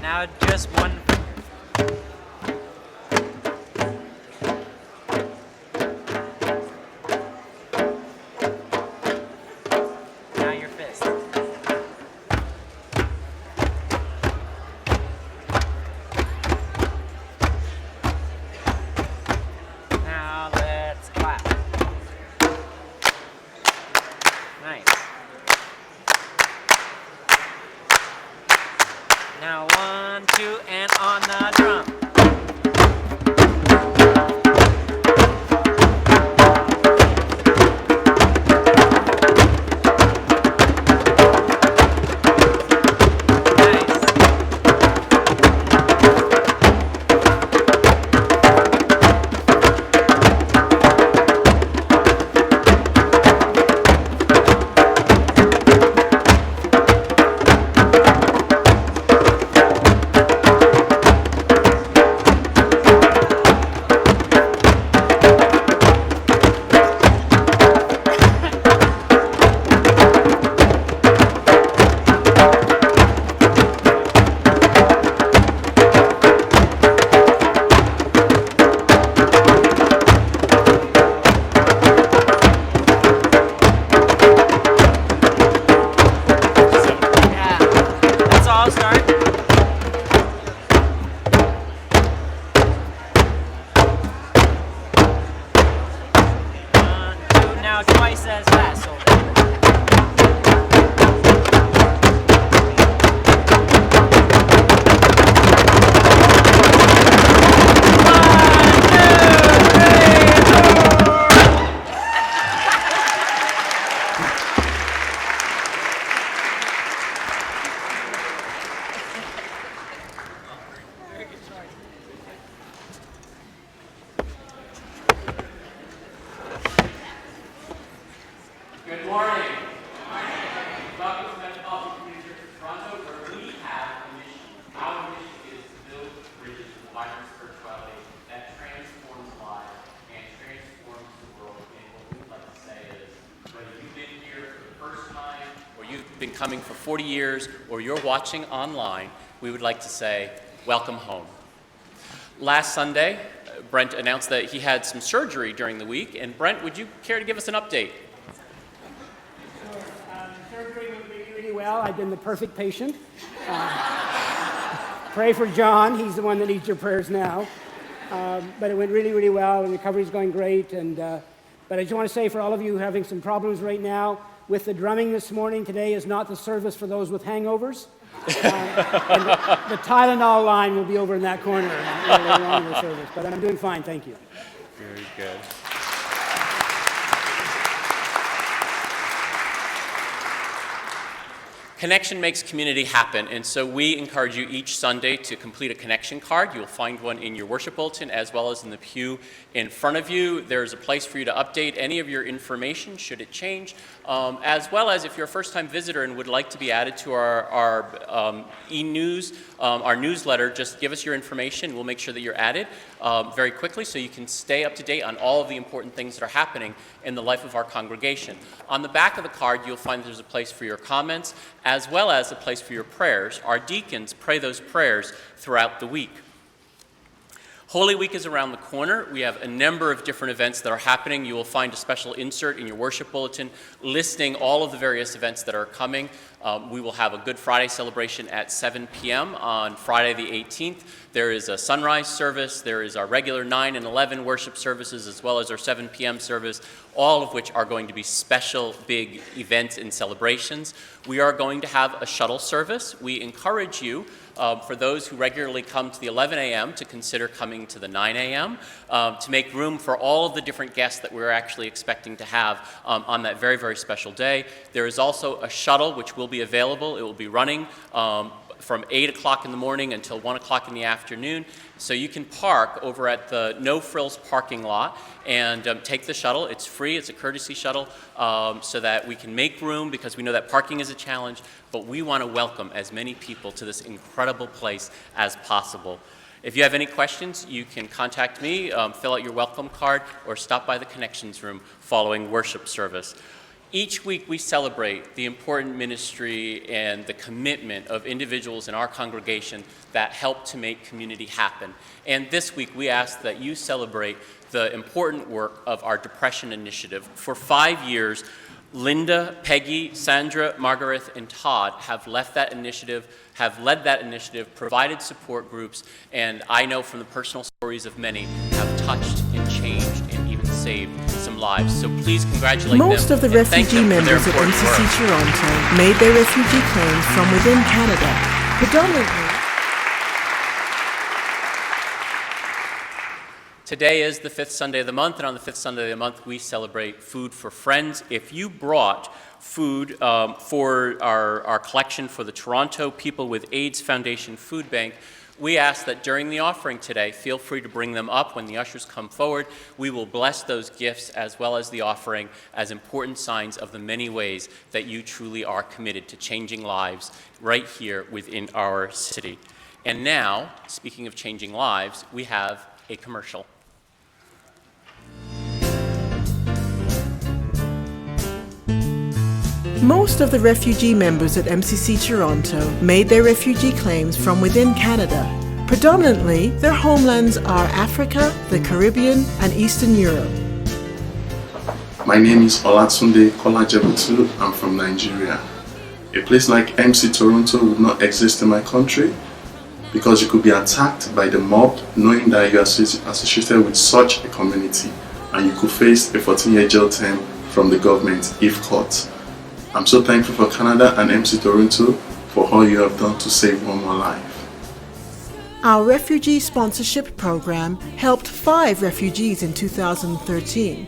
Now just one. Now your fist. Now let's clap. Nice. Now 1, 2, and on the drum. Now twice as fast. Good morning. Welcome to Metropolitan Community Church of Toronto, where we have a mission. Our mission is to build bridges of vibrant spirituality that transforms lives and transforms the world. And what we'd like to say is, whether you've been here for the first time, or you've been coming for 40 years, or you're watching online, we would like to say, welcome home. Last Sunday, Brent announced that he had some surgery during the week. And Brent, would you care to give us an update? Surgery went really well. I've been the perfect patient. Pray for John. He's the one that needs your prayers now. But it went really well, and the recovery's going great. But I just want to say for all of you having some problems right now with the drumming this morning, today is not the service for those with hangovers. And the Tylenol line will be over in that corner later on in the service. But I'm doing fine, thank you. Very good. Connection makes community happen, and so we encourage you each Sunday to complete a connection card. You'll find one in your worship bulletin as well as in the pew in front of you. There's a place for you to update any of your information should it change, as well as if you're a first-time visitor and would like to be added to our e-news, our newsletter, just give us your information. We'll make sure that you're added very quickly so you can stay up to date on all of the important things that are happening in the life of our congregation. On the back of the card, you'll find there's a place for your comments, as well as a place for your prayers. Our deacons pray those prayers throughout the week. Holy Week is around the corner. We have a number of different events that are happening. You will find a special insert in your worship bulletin listing all of the various events that are coming. We will have a Good Friday celebration at 7 p.m. on Friday the 18th. There is a sunrise service. There is our regular 9 and 11 worship services, as well as our 7 p.m. service, all of which are going to be special big events and celebrations. We are going to have a shuttle service. We encourage you for those who regularly come to the 11 a.m. to consider coming to the 9 a.m. To make room for all of the different guests that we're actually expecting to have on that very, very special day. There is also a shuttle which will be available. It will be running from 8 o'clock in the morning until 1 o'clock in the afternoon. So you can park over at the No Frills parking lot and take the shuttle. It's free, it's a courtesy shuttle, so that we can make room, because we know that parking is a challenge, but we want to welcome as many people to this incredible place as possible. If you have any questions, you can contact me, fill out your welcome card, or stop by the Connections Room following worship service. Each week we celebrate the important ministry and the commitment of individuals in our congregation that help to make community happen. And this week we ask that you celebrate the important work of our Depression Initiative. For 5 years, Linda, Peggy, Sandra, Margaret, and Todd have led that initiative, provided support groups, and I know from the personal stories of many, have touched and changed and even saved some lives. So please congratulate them. Most of the refugee members at MCC Toronto made their refugee claims from within Canada, predominantly. Today is the 5th Sunday of the month, and on the 5th Sunday of the month, we celebrate Food for Friends. If you brought food for our collection for the Toronto People with AIDS Foundation Food Bank, we ask that during the offering today, feel free to bring them up when the ushers come forward. We will bless those gifts as well as the offering as important signs of the many ways that you truly are committed to changing lives right here within our city. And now, speaking of changing lives, we have a commercial. Most of the refugee members at MCC Toronto made their refugee claims from within Canada. Predominantly, their homelands are Africa, the Caribbean, and Eastern Europe. My name is Olatunde Kolajebutu. I'm from Nigeria. A place like MC Toronto would not exist in my country because you could be attacked by the mob knowing that you are associated with such a community, and you could face a 14-year jail term from the government if caught. I'm so thankful for Canada and MC Toronto for all you have done to save one more life. Our refugee sponsorship program helped 5 refugees in 2013,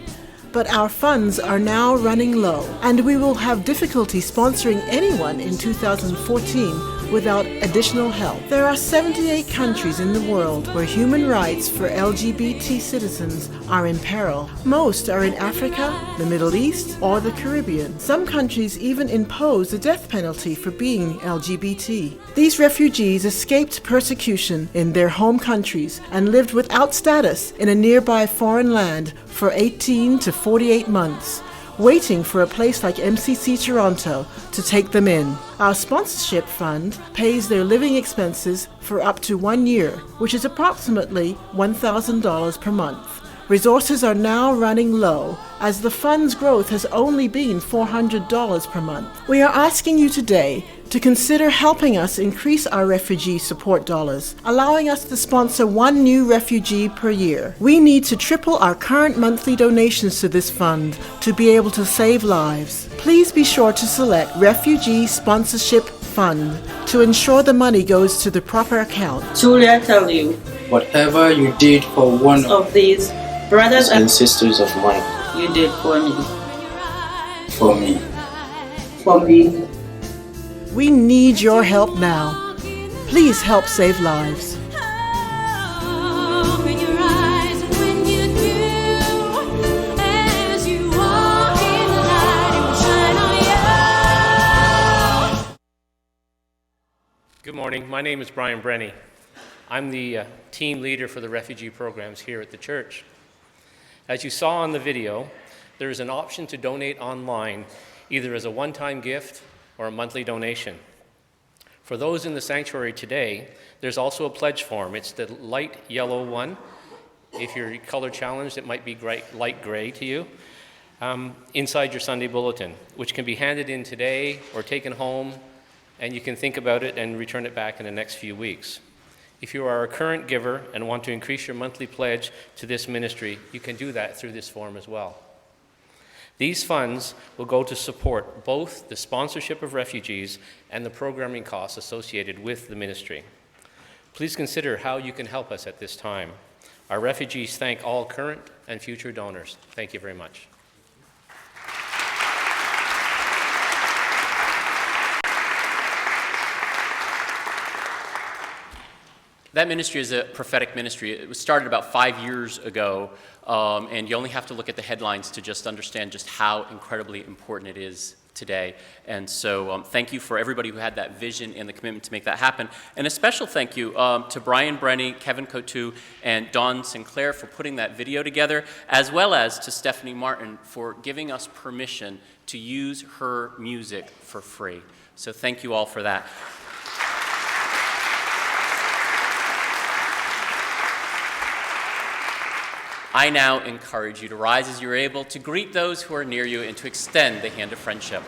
but our funds are now running low, and we will have difficulty sponsoring anyone in 2014 without additional help. There are 78 countries in the world where human rights for LGBT citizens are in peril. Most are in Africa, the Middle East, or the Caribbean. Some countries even impose the death penalty for being LGBT. These refugees escaped persecution in their home countries and lived without status in a nearby foreign land for 18 to 48 months, waiting for a place like MCC Toronto to take them in. Our sponsorship fund pays their living expenses for up to 1 year, which is approximately $1,000 per month. Resources are now running low, as the fund's growth has only been $400 per month. We are asking you today to consider helping us increase our refugee support dollars, allowing us to sponsor 1 new refugee per year. We need to triple our current monthly donations to this fund to be able to save lives. Please be sure to select Refugee Sponsorship Fund to ensure the money goes to the proper account. Truly I tell you, whatever you did for one of these brothers and sisters of mine, you did for me. For me. For me. We need your help now. Please help save lives. Good morning. My name is Brian Brenny. I'm the team leader for the refugee programs here at the church. As you saw on the video, there is an option to donate online, either as a one-time gift or a monthly donation. For those in the sanctuary today, there's also a pledge form. It's the light yellow one. If you're color challenged, it might be light gray to you. Inside your Sunday bulletin, which can be handed in today or taken home, and you can think about it and return it back in the next few weeks. If you are a current giver and want to increase your monthly pledge to this ministry, you can do that through this form as well. These funds will go to support both the sponsorship of refugees and the programming costs associated with the ministry. Please consider how you can help us at this time. Our refugees thank all current and future donors. Thank you very much. That ministry is a prophetic ministry. It was started about 5 years ago, and you only have to look at the headlines to just understand just how incredibly important it is today. And so thank you for everybody who had that vision and the commitment to make that happen. And a special thank you to Brian Brenny, Kevin Cotu, and Dawn Sinclair for putting that video together, as well as to Stephanie Martin for giving us permission to use her music for free. So thank you all for that. I now encourage you to rise as you're able, to greet those who are near you, and to extend the hand of friendship.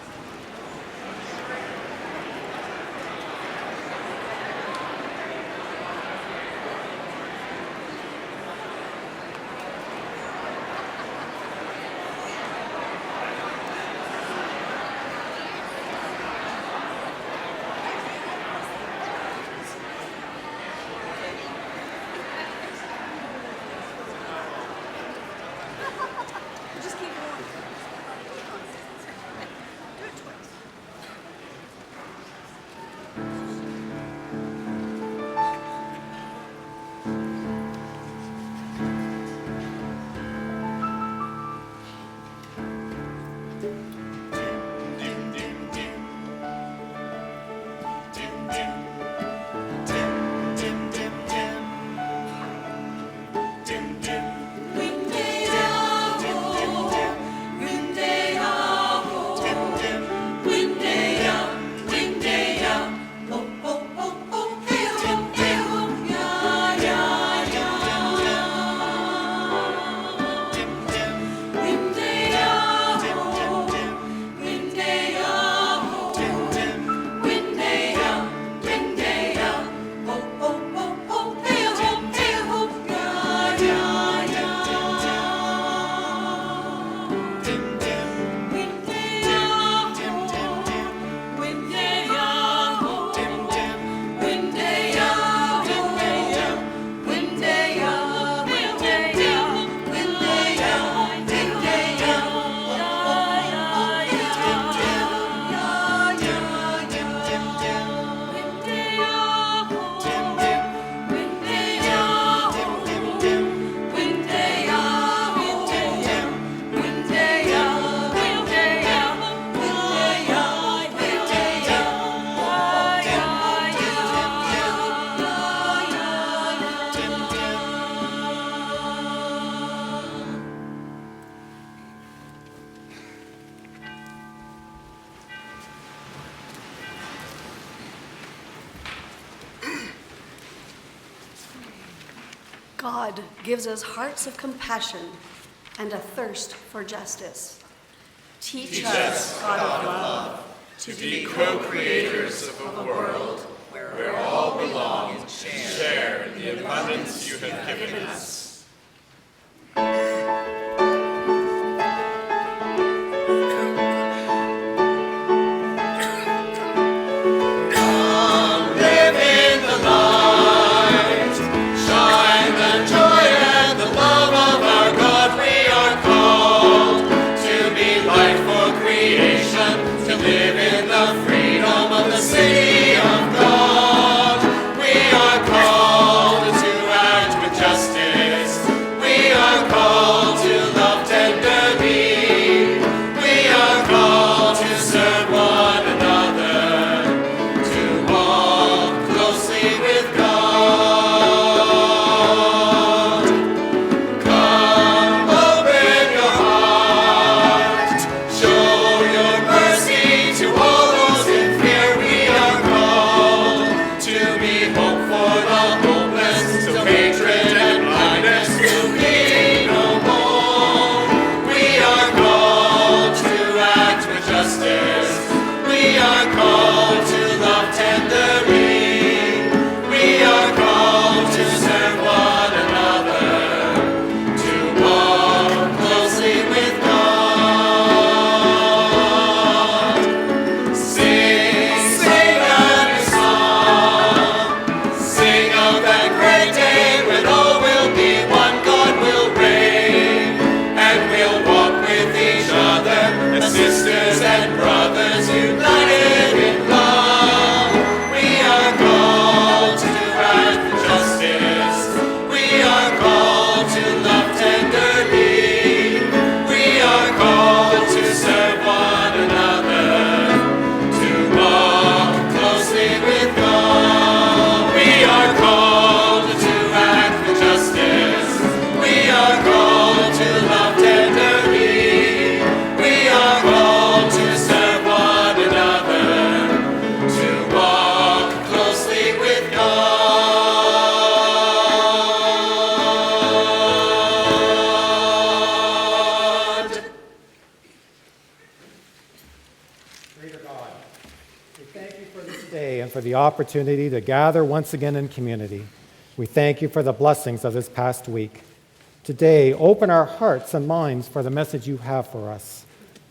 God gives us hearts of compassion and a thirst for justice. Teach us, God of love, to be co-creators of a world where all belong and share the abundance you have given us. Show your mercy to all those Creator God, we thank you for this day and for the opportunity to gather once again in community. We thank you for the blessings of this past week. Today, open our hearts and minds for the message you have for us.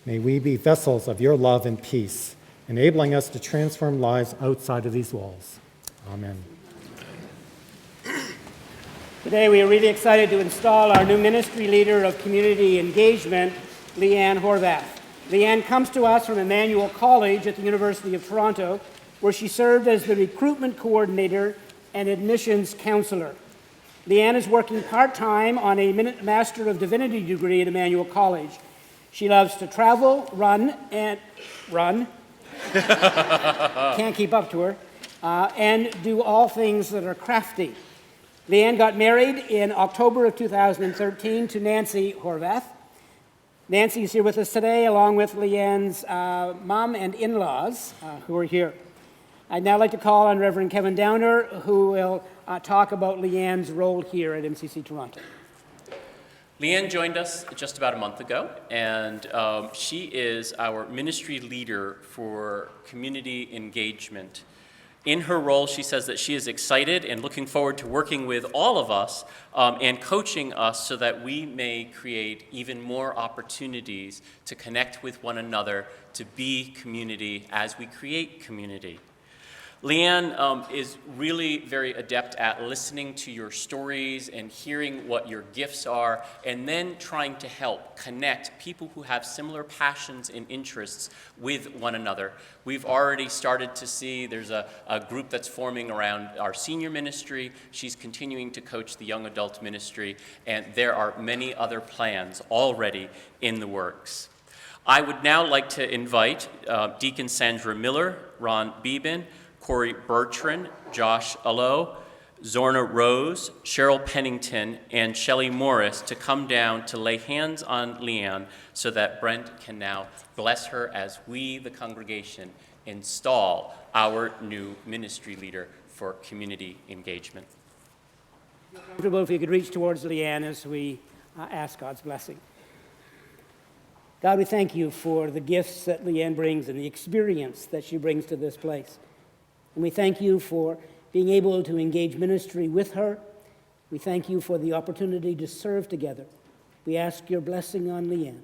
May we be vessels of your love and peace, enabling us to transform lives outside of these walls. Amen. Today we are really excited to install our new ministry leader of community engagement, Leanne Horvath. Leanne comes to us from Emmanuel College at the University of Toronto, where she served as the recruitment coordinator and admissions counselor. Leanne is working part-time on a Master of Divinity degree at Emmanuel College. She loves to travel, run, can't keep up to her, and do all things that are crafty. Leanne got married in October of 2013 to Nancy Horvath. Nancy is here with us today, along with Leanne's mom and in-laws who are here. I'd now like to call on Reverend Kevin Downer, who will talk about Leanne's role here at MCC Toronto. Leanne joined us just about a month ago, and she is our ministry leader for community engagement. In her role, she says that she is excited and looking forward to working with all of us and coaching us so that we may create even more opportunities to connect with one another, to be community as we create community. Leanne is really very adept at listening to your stories and hearing what your gifts are, and then trying to help connect people who have similar passions and interests with one another. We've already started to see there's a group that's forming around our senior ministry. She's continuing to coach the young adult ministry, and there are many other plans already in the works. I would now like to invite Deacon Sandra Miller, Ron Beeben, Corey Bertrand, Josh Allo, Zorna Rose, Cheryl Pennington, and Shelley Morris to come down to lay hands on Leanne so that Brent can now bless her as we, the congregation, install our new ministry leader for community engagement. Comfortable if you could reach towards Leanne as we ask God's blessing. God, we thank you for the gifts that Leanne brings and the experience that she brings to this place. And we thank you for being able to engage ministry with her. We thank you for the opportunity to serve together. We ask your blessing on Leanne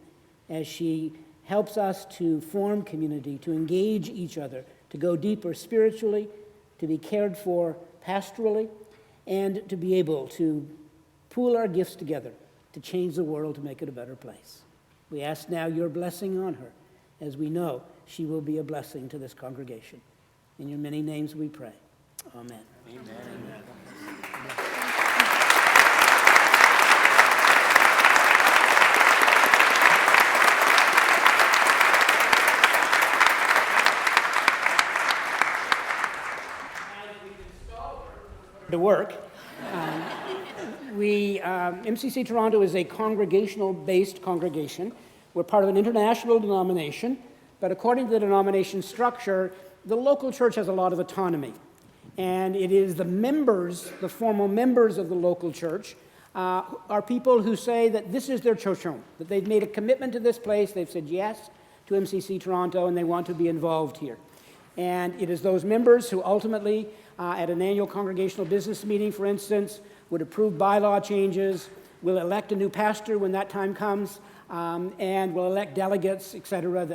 as she helps us to form community, to engage each other, to go deeper spiritually, to be cared for pastorally, and to be able to pool our gifts together to change the world, to make it a better place. We ask now your blessing on her, as we know she will be a blessing to this congregation. In your many names we pray. Amen. Amen. To work. MCC Toronto is a congregational-based congregation. We're part of an international denomination, but according to the denomination structure, the local church has a lot of autonomy. And it is the members, the formal members of the local church, are people who say that this is their church home, that they've made a commitment to this place, they've said yes to MCC Toronto, and they want to be involved here. And it is those members who ultimately, at an annual congregational business meeting, for instance, would approve bylaw changes, will elect a new pastor when that time comes, and will elect delegates, et cetera,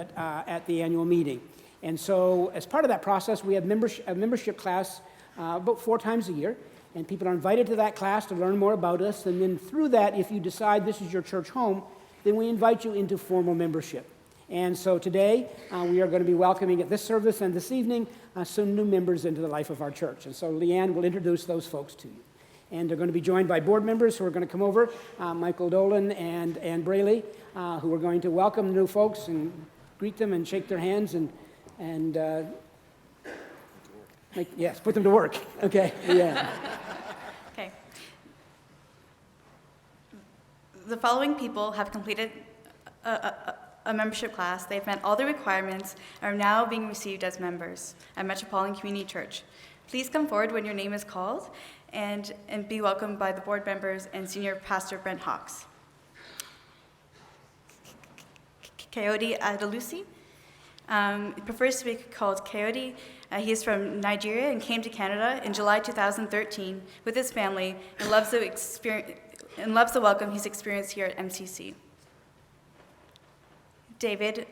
at the annual meeting. And so as part of that process, we have a membership class about 4 times a year, and people are invited to that class to learn more about us. And then through that, if you decide this is your church home, then we invite you into formal membership. And so today, we are going to be welcoming at this service and this evening some new members into the life of our church. And so Leanne will introduce those folks to you. And they're going to be joined by board members who are going to come over, Michael Dolan and Ann Braley, who are going to welcome the new folks and greet them and shake their hands and put them to work. Okay, yeah. Okay. The following people have completed a membership class. They've met all the requirements and are now being received as members at Metropolitan Community Church. Please come forward when your name is called and be welcomed by the board members and Senior Pastor Brent Hawks. Coyote Adelusi, He prefers to be called Coyote. He is from Nigeria and came to Canada in July 2013 with his family and loves the welcome he's experienced here at MCC. David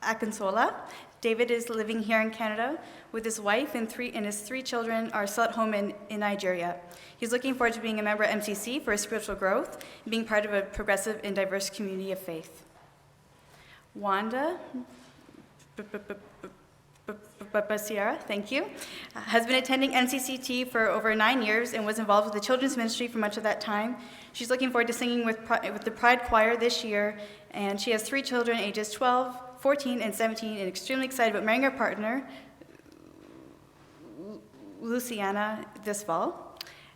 Akinsola. David is living here in Canada with his wife and his three children are still at home in Nigeria. He's looking forward to being a member of MCC for his spiritual growth and being part of a progressive and diverse community of faith. Wanda Sierra, thank you, has been attending NCCT for over 9 years and was involved with the children's ministry for much of that time. She's looking forward to singing with the Pride Choir this year, and she has 3 children, ages 12, 14, and 17, and extremely excited about marrying her partner, Luciana, this fall.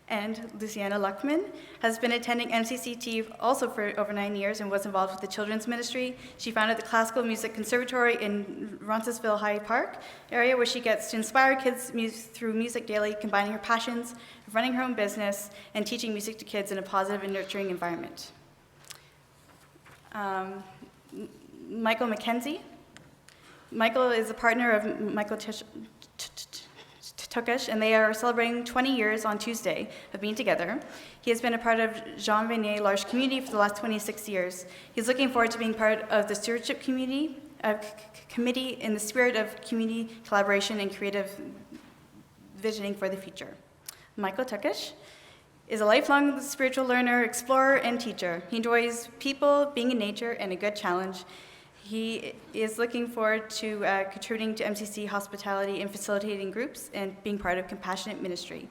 And Luciana Luckman has been attending MCCT also for over 9 years and was involved with the children's ministry. She founded the Classical Music Conservatory in Roncesvalles High Park area where she gets to inspire kids through music daily, combining her passions of running her own business and teaching music to kids in a positive and nurturing environment. Michael McKenzie. Michael is a partner of Michael Tukish, and they are celebrating 20 years on Tuesday of being together. He has been a part of Jean Vanier Large Community for the last 26 years. He's looking forward to being part of the stewardship committee in the spirit of community collaboration and creative visioning for the future. Michael Tukish is a lifelong spiritual learner, explorer, and teacher. He enjoys people, being in nature, and a good challenge. He is looking forward to contributing to MCC hospitality and facilitating groups and being part of compassionate ministry.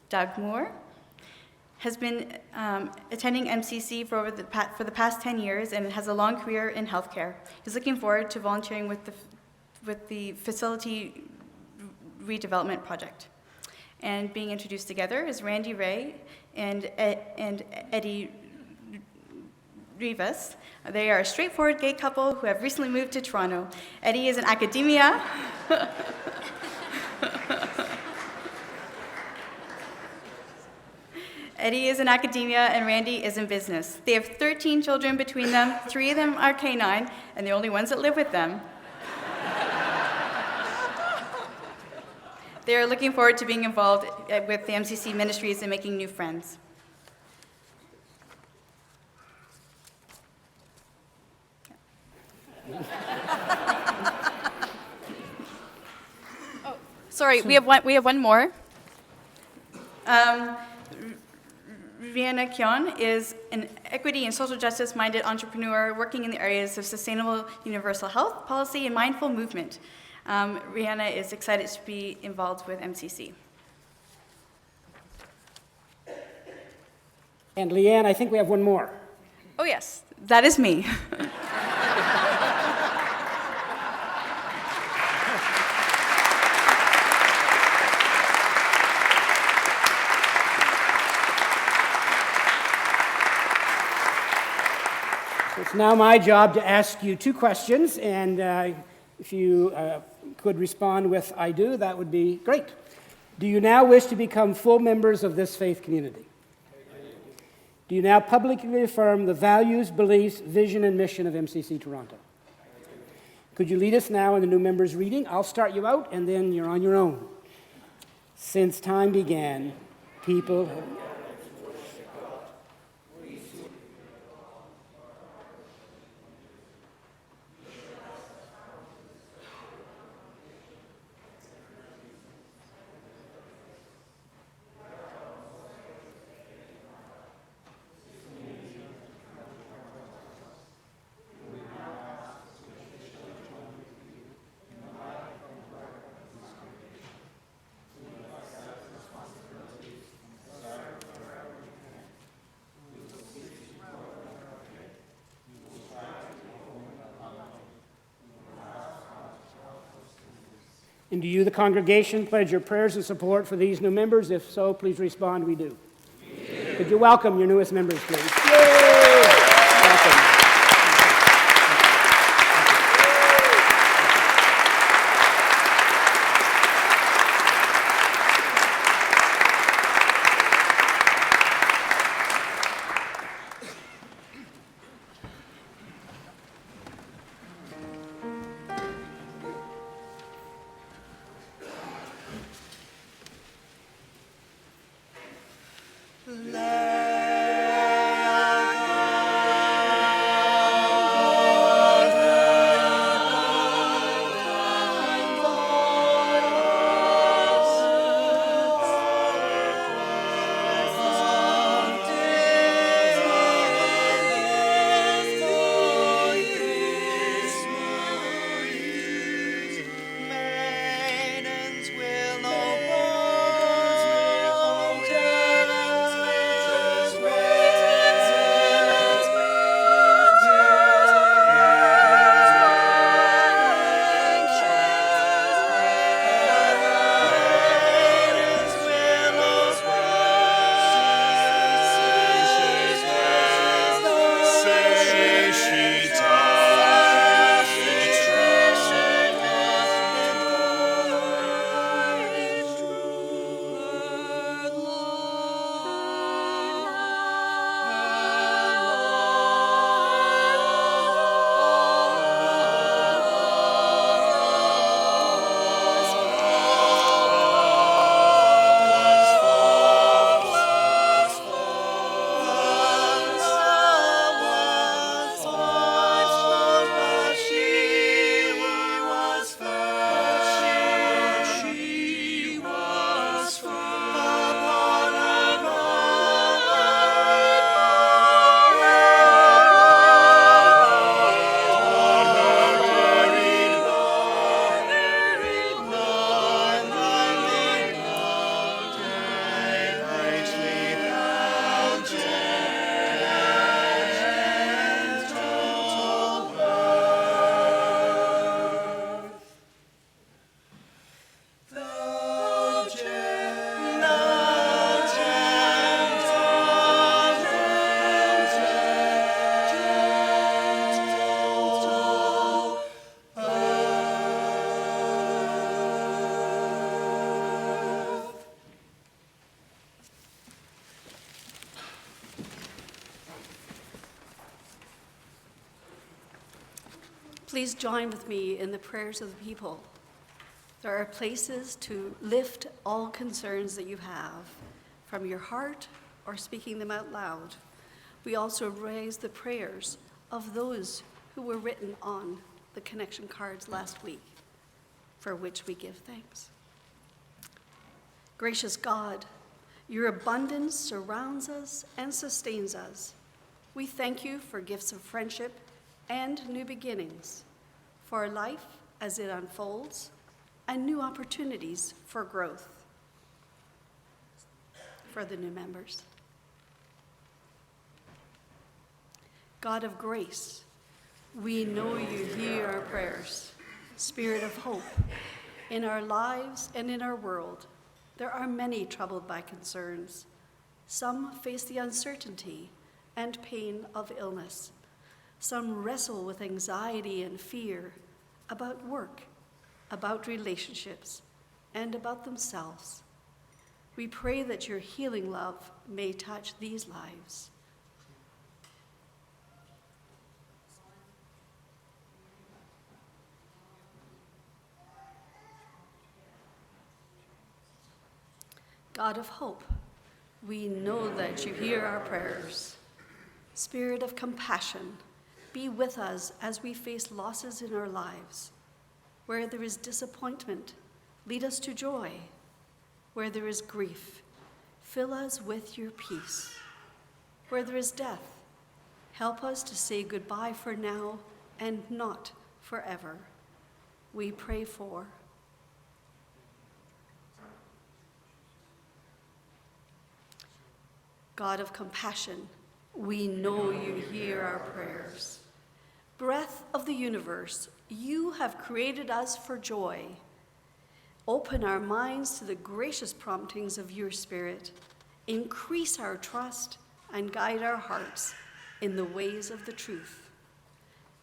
Doug Moore has been attending MCC for the past 10 years and has a long career in healthcare. He's looking forward to volunteering with the facility redevelopment project. And being introduced together is Randy Ray and Eddie Rivas. They are a straightforward gay couple who have recently moved to Toronto. Eddie is in academia. Eddie is in academia and Randy is in business. They have 13 children between them. 3 of them are K9, and the only ones that live with them. They are looking forward to being involved with the MCC ministries and making new friends. Oh, sorry, we have one more. Rihanna Kyon is an equity and social justice-minded entrepreneur working in the areas of sustainable universal health policy and mindful movement. Rihanna is excited to be involved with MCC. And Leanne, I think we have one more. Oh yes, that is me. It's now my job to ask you 2 questions, and if you could respond with "I do," that would be great. Do you now wish to become full members of this faith community? Do you now publicly affirm the values, beliefs, vision, and mission of MCC Toronto? Could you lead us now in the new members' reading? I'll start you out, and then you're on your own. Since time began, people have... And do you, the congregation, pledge your prayers and support for these new members? If so, please respond, we do. Could you welcome your newest members, please? Yay! Welcome. Please join with me in the prayers of the people. There are places to lift all concerns that you have from your heart or speaking them out loud. We also raise the prayers of those who were written on the connection cards last week, for which we give thanks. Gracious God, your abundance surrounds us and sustains us. We thank you for gifts of friendship and new beginnings, for life as it unfolds, and new opportunities for growth. For the new members. God of grace, we know you hear our prayers. Spirit of hope, in our lives and in our world, there are many troubled by concerns. Some face the uncertainty and pain of illness. Some wrestle with anxiety and fear about work, about relationships, and about themselves. We pray that your healing love may touch these lives. God of hope, we know that you hear our prayers. Spirit of compassion, be with us as we face losses in our lives. Where there is disappointment, lead us to joy. Where there is grief, fill us with your peace. Where there is death, help us to say goodbye for now and not forever. We pray for God of compassion, we know you hear our prayers. Breath of the universe, you have created us for joy. Open our minds to the gracious promptings of your Spirit. Increase our trust and guide our hearts in the ways of the truth.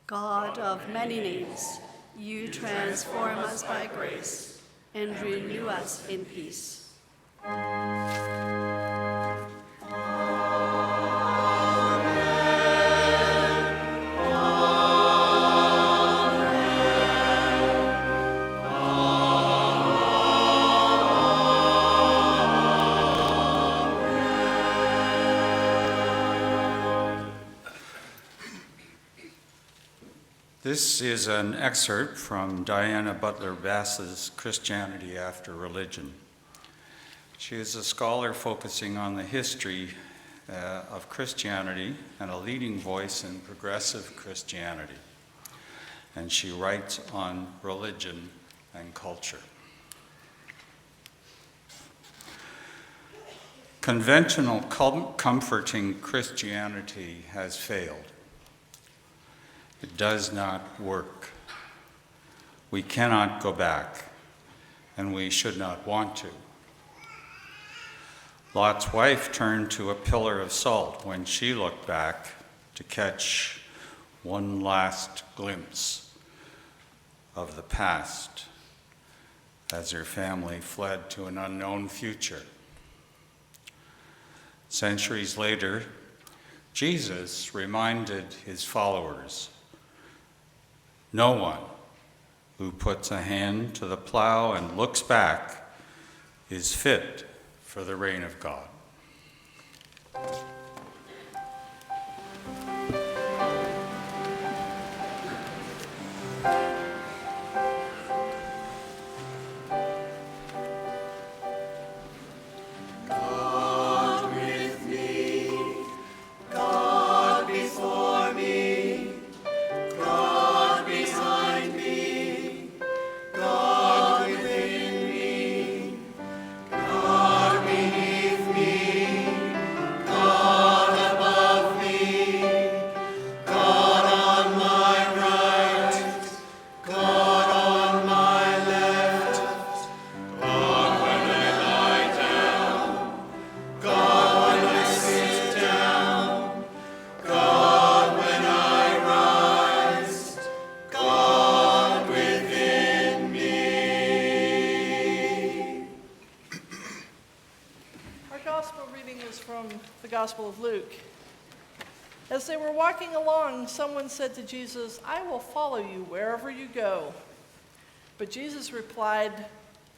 God of many names, you transform us by grace and renew us in peace. This is an excerpt from Diana Butler Bass's Christianity After Religion. She is a scholar focusing on the history of Christianity and a leading voice in progressive Christianity. And she writes on religion and culture. Conventional comforting Christianity has failed. It does not work. We cannot go back, and we should not want to. Lot's wife turned to a pillar of salt when she looked back to catch one last glimpse of the past as her family fled to an unknown future. Centuries later, Jesus reminded his followers, "No one who puts a hand to the plow and looks back is fit for the reign of God." Gospel of Luke. As they were walking along, someone said to Jesus, "I will follow you wherever you go." But Jesus replied,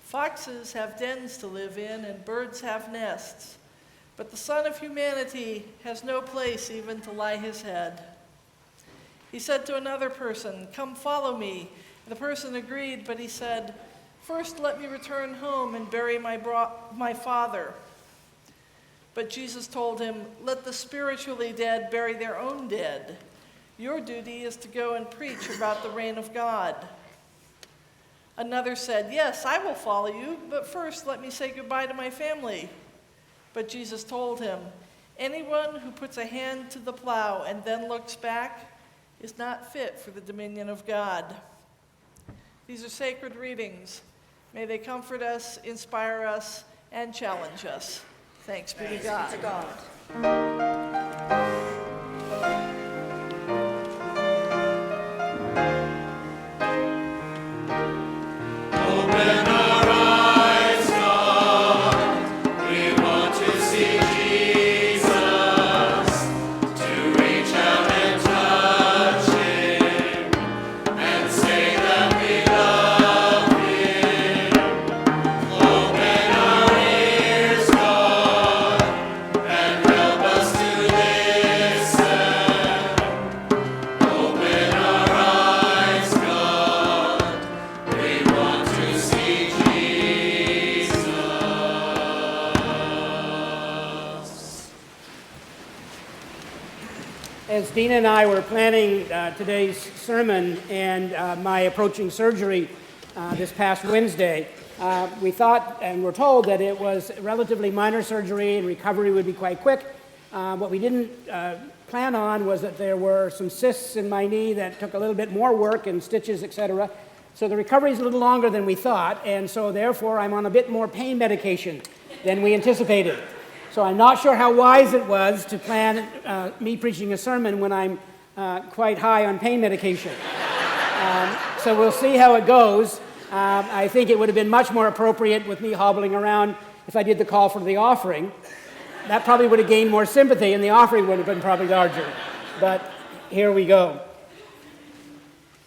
"Foxes have dens to live in, and birds have nests, but the Son of Humanity has no place even to lie his head." He said to another person, "Come follow me." The person agreed, but he said, "First let me return home and bury my father." But Jesus told him, "Let the spiritually dead bury their own dead. Your duty is to go and preach about the reign of God." Another said, "Yes, I will follow you, but first let me say goodbye to my family." But Jesus told him, "Anyone who puts a hand to the plow and then looks back is not fit for the dominion of God." These are sacred readings. May they comfort us, inspire us, and challenge us. Thanks be to God. As Dina and I were planning today's sermon and my approaching surgery this past Wednesday, we thought and were told that it was relatively minor surgery and recovery would be quite quick. What we didn't plan on was that there were some cysts in my knee that took a little bit more work and stitches, etc. So the recovery is a little longer than we thought, and so therefore I'm on a bit more pain medication than we anticipated. So I'm not sure how wise it was to plan me preaching a sermon when I'm quite high on pain medication. So we'll see how it goes. I think it would have been much more appropriate with me hobbling around if I did the call for the offering. That probably would have gained more sympathy, and the offering would have been probably larger. But here we go.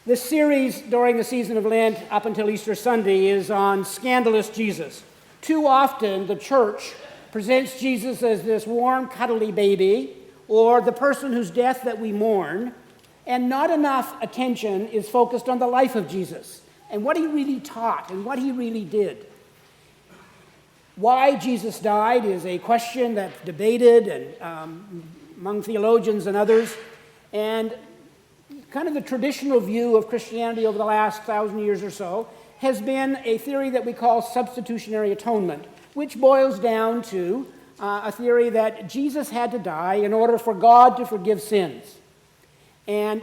This series during the season of Lent up until Easter Sunday is on scandalous Jesus. Too often the church presents Jesus as this warm, cuddly baby, or the person whose death that we mourn, and not enough attention is focused on the life of Jesus and what he really taught and what he really did. Why Jesus died is a question that's debated and among theologians and others, and kind of the traditional view of Christianity over the last 1,000 years or so has been a theory that we call substitutionary atonement, which boils down to a theory that Jesus had to die in order for God to forgive sins. And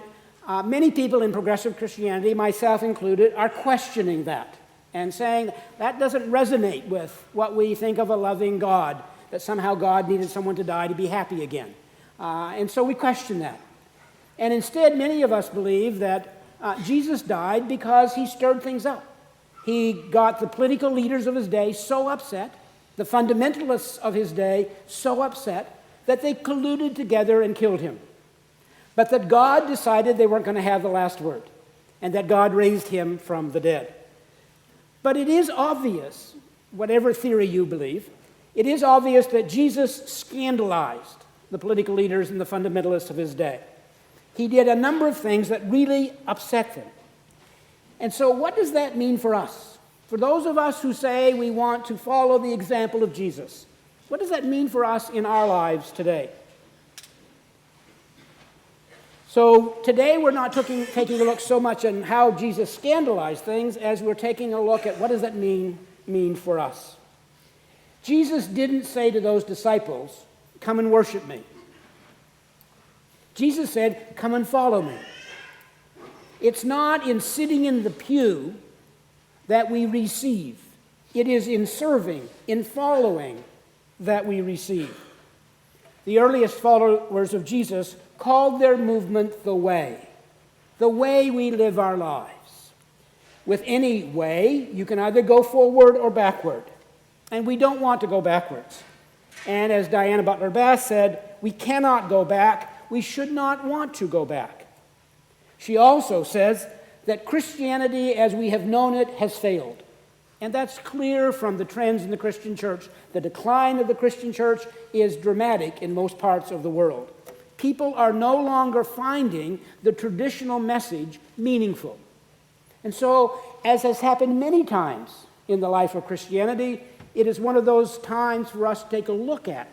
many people in progressive Christianity, myself included, are questioning that and saying that doesn't resonate with what we think of a loving God, that somehow God needed someone to die to be happy again. And so we question that. And instead, many of us believe that Jesus died because he stirred things up. He got the political leaders of his day so upset, the fundamentalists of his day so upset, that they colluded together and killed him. But that God decided they weren't going to have the last word, and that God raised him from the dead. But it is obvious, whatever theory you believe, it is obvious that Jesus scandalized the political leaders and the fundamentalists of his day. He did a number of things that really upset them. And so what does that mean for us? For those of us who say we want to follow the example of Jesus, what does that mean for us in our lives today? So today we're not taking a look so much on how Jesus scandalized things as we're taking a look at what does that mean for us. Jesus didn't say to those disciples, "Come and worship me." Jesus said, "Come and follow me." It's not in sitting in the pew that we receive. It is in serving, in following, that we receive. The earliest followers of Jesus called their movement the way we live our lives. With any way, you can either go forward or backward, and we don't want to go backwards. And as Diana Butler Bass said, we cannot go back. we should not want to go back. She also says that Christianity as we have known it has failed. And that's clear from the trends in the Christian church. The decline of the Christian church is dramatic in most parts of the world. People are no longer finding the traditional message meaningful. And so, as has happened many times in the life of Christianity, it is one of those times for us to take a look at.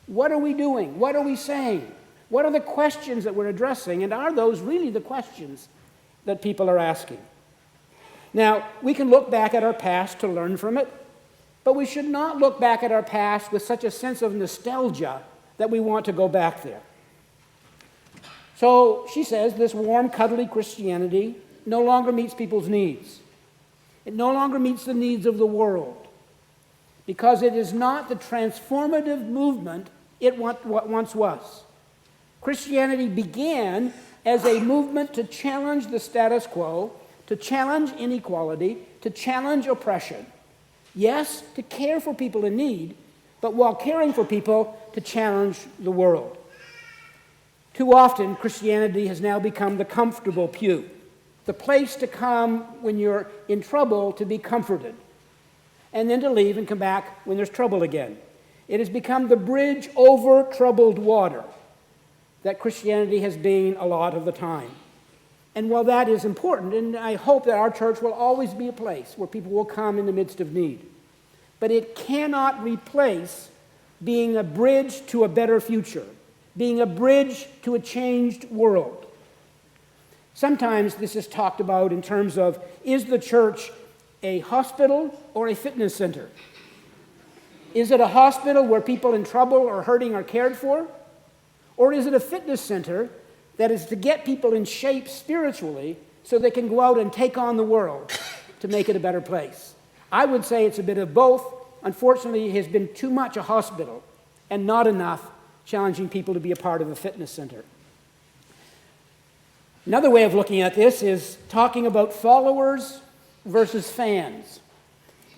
What are we doing? What are we saying? What are the questions that we're addressing? And are those really the questions that people are asking? Now, we can look back at our past to learn from it, but we should not look back at our past with such a sense of nostalgia that we want to go back there. So she says this warm, cuddly Christianity no longer meets people's needs. It no longer meets the needs of the world because it is not the transformative movement it once was. Christianity began as a movement to challenge the status quo, to challenge inequality, to challenge oppression. Yes, to care for people in need, but while caring for people, to challenge the world. Too often, Christianity has now become the comfortable pew, the place to come when you're in trouble to be comforted, and then to leave and come back when there's trouble again. It has become the bridge over troubled water that Christianity has been a lot of the time. And while that is important, and I hope that our church will always be a place where people will come in the midst of need, but it cannot replace being a bridge to a better future, being a bridge to a changed world. Sometimes this is talked about in terms of, is the church a hospital or a fitness center? Is it a hospital where people in trouble or hurting are cared for? Or is it a fitness center that is to get people in shape spiritually so they can go out and take on the world to make it a better place? I would say it's a bit of both. Unfortunately, it has been too much a hospital and not enough challenging people to be a part of a fitness center. Another way of looking at this is talking about followers versus fans.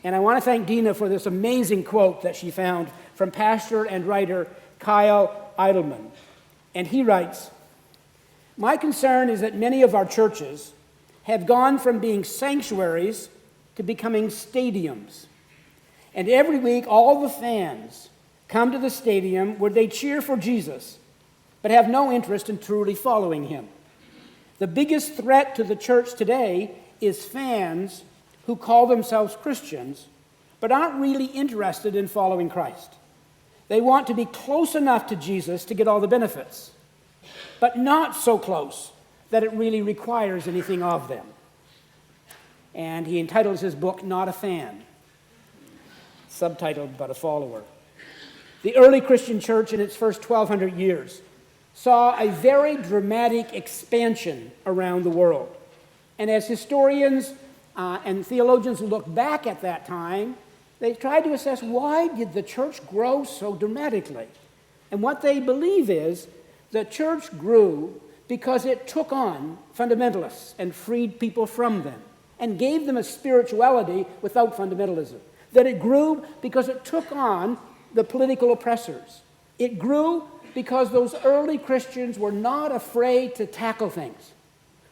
And I want to thank Dina for this amazing quote that she found from pastor and writer Kyle Idleman. And he writes, "My concern is that many of our churches have gone from being sanctuaries to becoming stadiums. And every week, all the fans come to the stadium where they cheer for Jesus, but have no interest in truly following him. The biggest threat to the church today is fans who call themselves Christians, but aren't really interested in following Christ. They want to be close enough to Jesus to get all the benefits, but not so close that it really requires anything of them." And he entitles his book, "Not a Fan," subtitled, "But a Follower." The early Christian church in its first 1,200 years saw a very dramatic expansion around the world. And as historians and theologians look back at that time, they tried to assess why did the church grow so dramatically. And what they believe is the church grew because it took on fundamentalists and freed people from them and gave them a spirituality without fundamentalism. That it grew because it took on the political oppressors. It grew because those early Christians were not afraid to tackle things.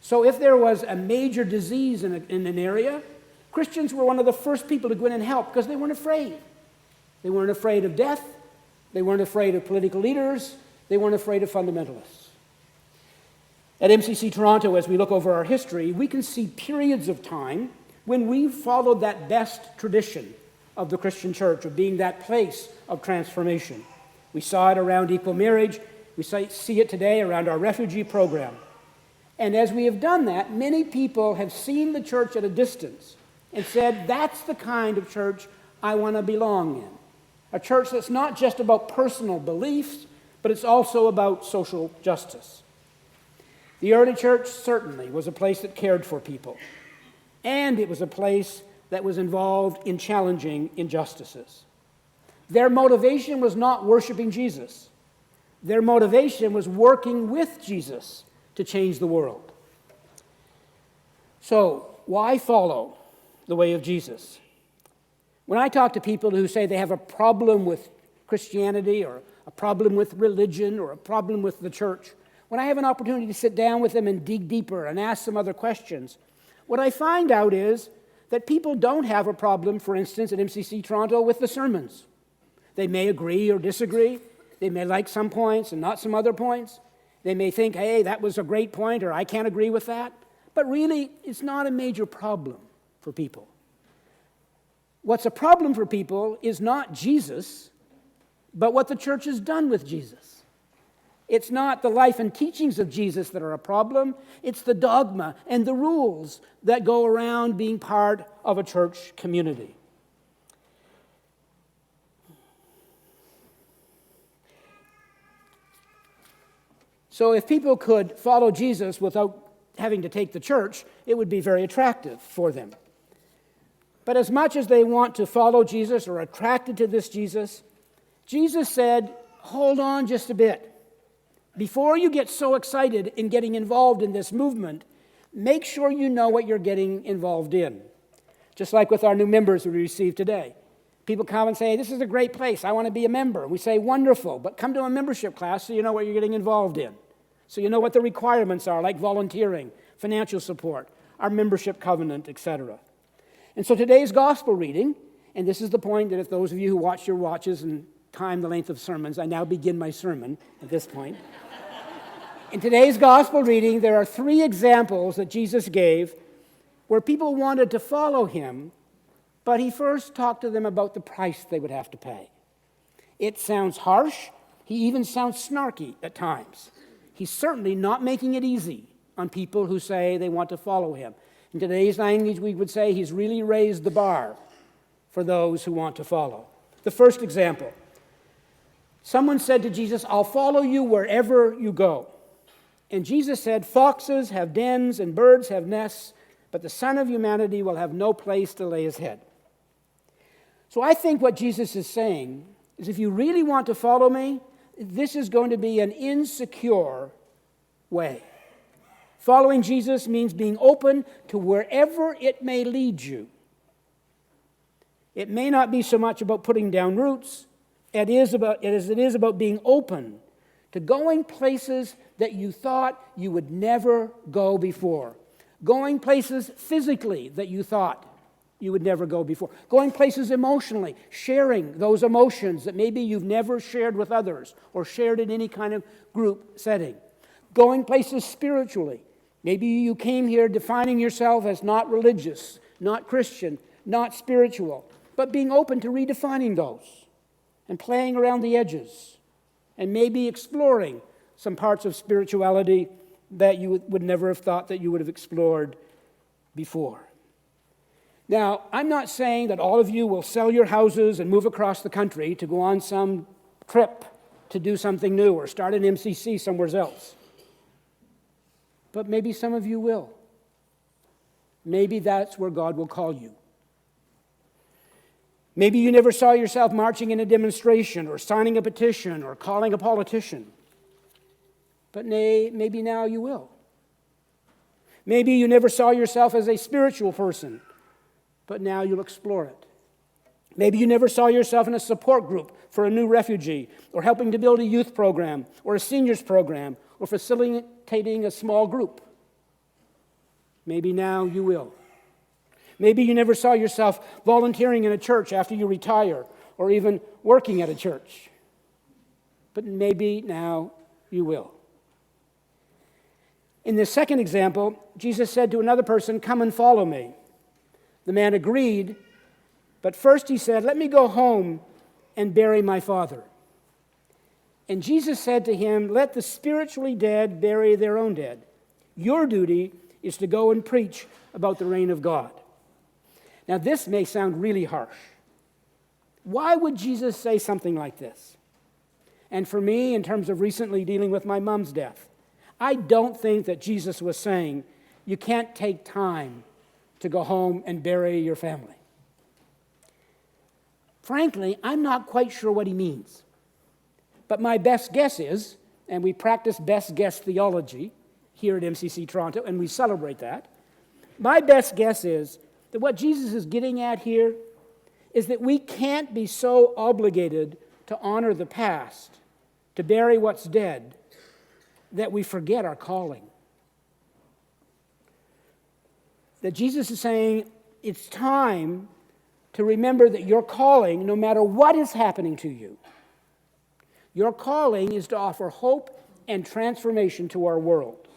So if there was a major disease in an area, Christians were one of the first people to go in and help because they weren't afraid. They weren't afraid of death. They weren't afraid of political leaders. They weren't afraid of fundamentalists. At MCC Toronto, as we look over our history, we can see periods of time when we followed that best tradition of the Christian church, of being that place of transformation. We saw it around equal marriage. We see it today around our refugee program. And as we have done that, many people have seen the church at a distance and said, that's the kind of church I want to belong in. A church that's not just about personal beliefs, but it's also about social justice. The early church certainly was a place that cared for people, and it was a place that was involved in challenging injustices. Their motivation was not worshiping Jesus. Their motivation was working with Jesus to change the world. So, why follow the way of Jesus? When I talk to people who say they have a problem with Christianity or a problem with religion or a problem with the church, when I have an opportunity to sit down with them and dig deeper and ask some other questions, what I find out is that people don't have a problem, for instance, at MCC Toronto with the sermons. They may agree or disagree. They may like some points and not some other points. They may think, hey, that was a great point, or I can't agree with that. But really, it's not a major problem for people. What's a problem for people is not Jesus, but what the church has done with Jesus. It's not the life and teachings of Jesus that are a problem. It's the dogma and the rules that go around being part of a church community. So if people could follow Jesus without having to take the church, it would be very attractive for them. But as much as they want to follow Jesus or are attracted to this Jesus, Jesus said, hold on just a bit. Before you get so excited in getting involved in this movement, make sure you know what you're getting involved in. Just like with our new members we received today. People come and say, this is a great place, I want to be a member. We say, wonderful, but come to a membership class so you know what you're getting involved in. So you know what the requirements are, like volunteering, financial support, our membership covenant, etc. And so today's gospel reading, and this is the point that if those of you who watch your watches and time the length of sermons, I now begin my sermon at this point. In today's gospel reading, there are 3 examples that Jesus gave where people wanted to follow him, but he first talked to them about the price they would have to pay. It sounds harsh. He even sounds snarky at times. He's certainly not making it easy on people who say they want to follow him. In today's language, we would say he's really raised the bar for those who want to follow. The first example, someone said to Jesus, I'll follow you wherever you go. And Jesus said, foxes have dens and birds have nests, but the Son of Humanity will have no place to lay his head. So I think what Jesus is saying is if you really want to follow me, this is going to be an insecure way. Following Jesus means being open to wherever it may lead you. It may not be so much about putting down roots, it is about being open to going places that you thought you would never go before. Going places physically that you thought you would never go before. Going places emotionally, sharing those emotions that maybe you've never shared with others or shared in any kind of group setting. Going places spiritually. Maybe you came here defining yourself as not religious, not Christian, not spiritual, but being open to redefining those and playing around the edges and maybe exploring some parts of spirituality that you would never have thought that you would have explored before. Now, I'm not saying that all of you will sell your houses and move across the country to go on some trip to do something new or start an MCC somewhere else. But maybe some of you will. Maybe that's where God will call you. Maybe you never saw yourself marching in a demonstration or signing a petition or calling a politician. But maybe now you will. Maybe you never saw yourself as a spiritual person, but now you'll explore it. Maybe you never saw yourself in a support group for a new refugee, or helping to build a youth program, or a seniors program, or facilitating a small group. Maybe now you will. Maybe you never saw yourself volunteering in a church after you retire, or even working at a church. But maybe now you will. In this second example, Jesus said to another person, "Come and follow me." The man agreed, but first he said, "Let me go home and bury my father." And Jesus said to him, "Let the spiritually dead bury their own dead. Your duty is to go and preach about the reign of God." Now, this may sound really harsh. Why would Jesus say something like this? And for me, in terms of recently dealing with my mom's death, I don't think that Jesus was saying, you can't take time to go home and bury your family. Frankly, I'm not quite sure what he means. But my best guess is, and we practice best guess theology here at MCC Toronto, and we celebrate that, my best guess is that what Jesus is getting at here is that we can't be so obligated to honor the past to bury what's dead that we forget our calling. That Jesus is saying it's time to remember that your calling, no matter what is happening to you, your calling is to offer hope and transformation to our world.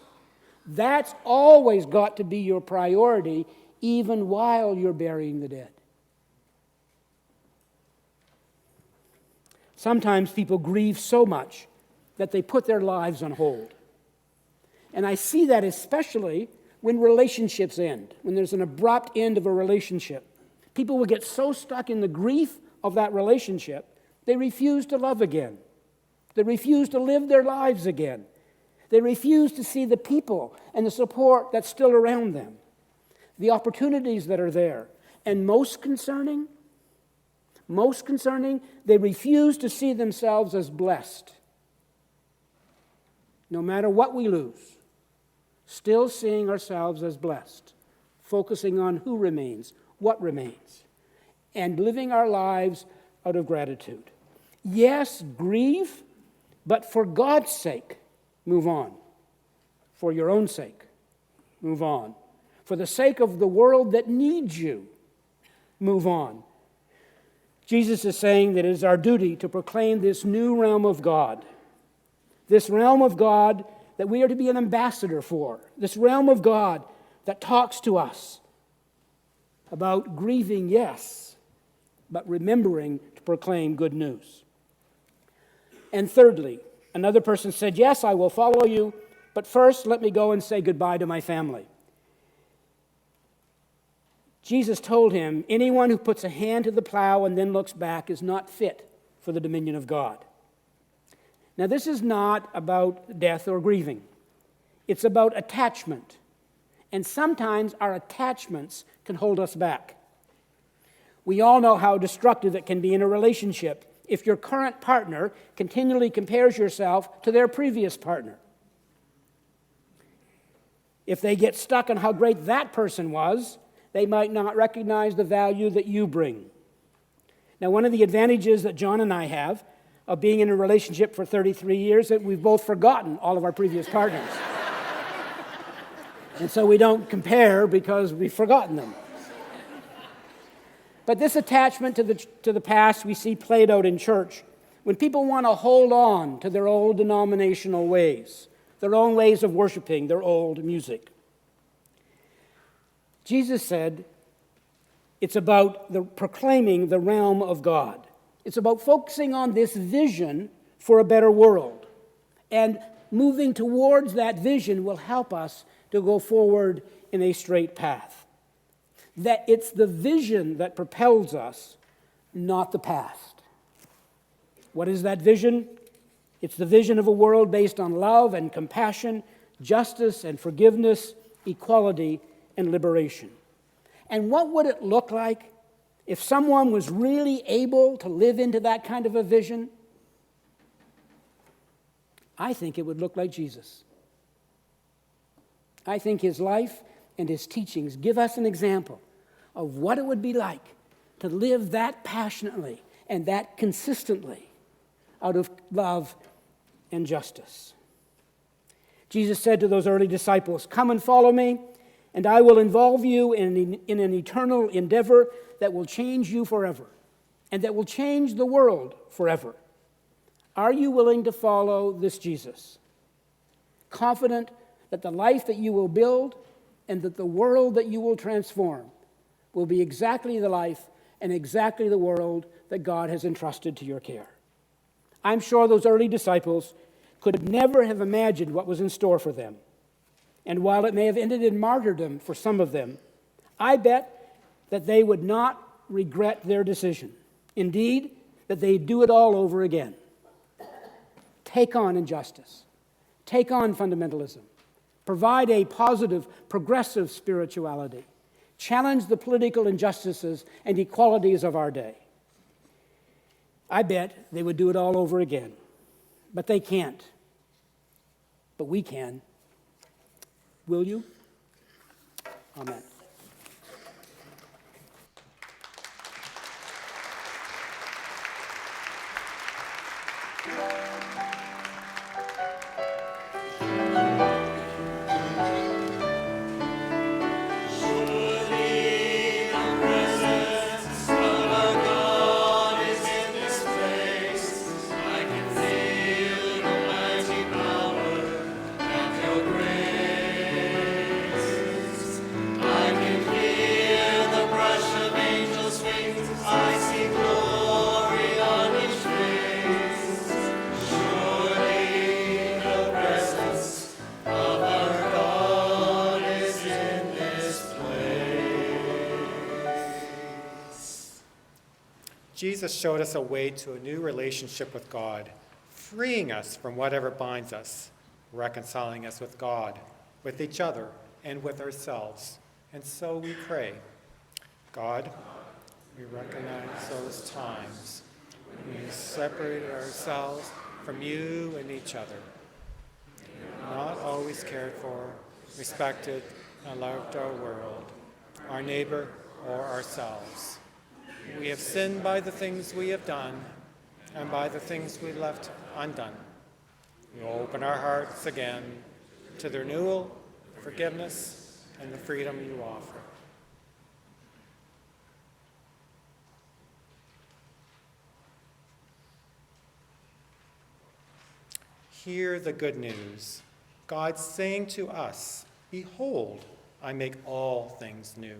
That's always got to be your priority, even while you're burying the dead. Sometimes people grieve so much that they put their lives on hold. And I see that especially when relationships end, when there's an abrupt end of a relationship. People will get so stuck in the grief of that relationship, they refuse to love again. They refuse to live their lives again. They refuse to see the people and the support that's still around them, the opportunities that are there. And most concerning, they refuse to see themselves as blessed. No matter what we lose, still seeing ourselves as blessed, focusing on who remains, what remains, and living our lives out of gratitude. Yes, grieve, but for God's sake, move on. For your own sake, move on. For the sake of the world that needs you, move on. Jesus is saying that it is our duty to proclaim this new realm of God, this realm of God that we are to be an ambassador for, this realm of God that talks to us about grieving, yes, but remembering to proclaim good news. And thirdly, another person said, yes, I will follow you, but first let me go and say goodbye to my family. Jesus told him, anyone who puts a hand to the plow and then looks back is not fit for the dominion of God. Now, this is not about death or grieving. It's about attachment. And sometimes our attachments can hold us back. We all know how destructive it can be in a relationship if your current partner continually compares yourself to their previous partner. If they get stuck on how great that person was, they might not recognize the value that you bring. Now, one of the advantages that John and I have of being in a relationship for 33 years is that we've both forgotten all of our previous partners. And so we don't compare because we've forgotten them. But this attachment to the past we see played out in church when people want to hold on to their old denominational ways, their own ways of worshiping, their old music. Jesus said it's about proclaiming the realm of God. It's about focusing on this vision for a better world. And moving towards that vision will help us to go forward in a straight path. That it's the vision that propels us, not the past. What is that vision? It's the vision of a world based on love and compassion, justice and forgiveness, equality and liberation. And what would it look like if someone was really able to live into that kind of a vision? I think it would look like Jesus. I think his life and his teachings give us an example of what it would be like to live that passionately and that consistently out of love and justice. Jesus said to those early disciples, "Come and follow me, and I will involve you in an eternal endeavor that will change you forever and that will change the world forever." Are you willing to follow this Jesus? Confident that the life that you will build and that the world that you will transform will be exactly the life and exactly the world that God has entrusted to your care. I'm sure those early disciples could never have imagined what was in store for them. And while it may have ended in martyrdom for some of them, I bet that they would not regret their decision. Indeed, that they'd do it all over again. Take on injustice. Take on fundamentalism. Provide a positive, progressive spirituality. Challenge the political injustices and equalities of our day. I bet they would do it all over again. But they can't. But we can. Will you? Amen. Jesus showed us a way to a new relationship with God, freeing us from whatever binds us, reconciling us with God, with each other, and with ourselves. And so we pray, God, we recognize those times when we separated ourselves from you and each other, not always cared for, respected, and loved our world, our neighbor, or ourselves. We have sinned by the things we have done and by the things we left undone. We will open our hearts again to the renewal, forgiveness, and the freedom you offer. Hear the good news. God's saying to us, behold, I make all things new.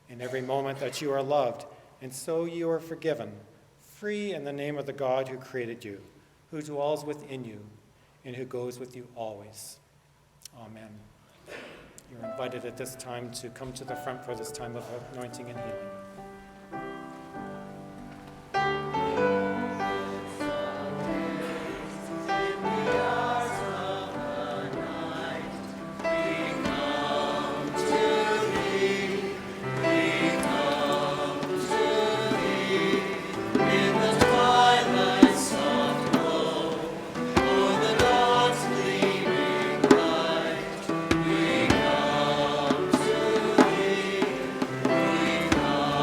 In every moment that you are loved, and so you are forgiven, free in the name of the God who created you, who dwells within you, and who goes with you always. Amen. You're invited at this time to come to the front for this time of anointing and healing. We come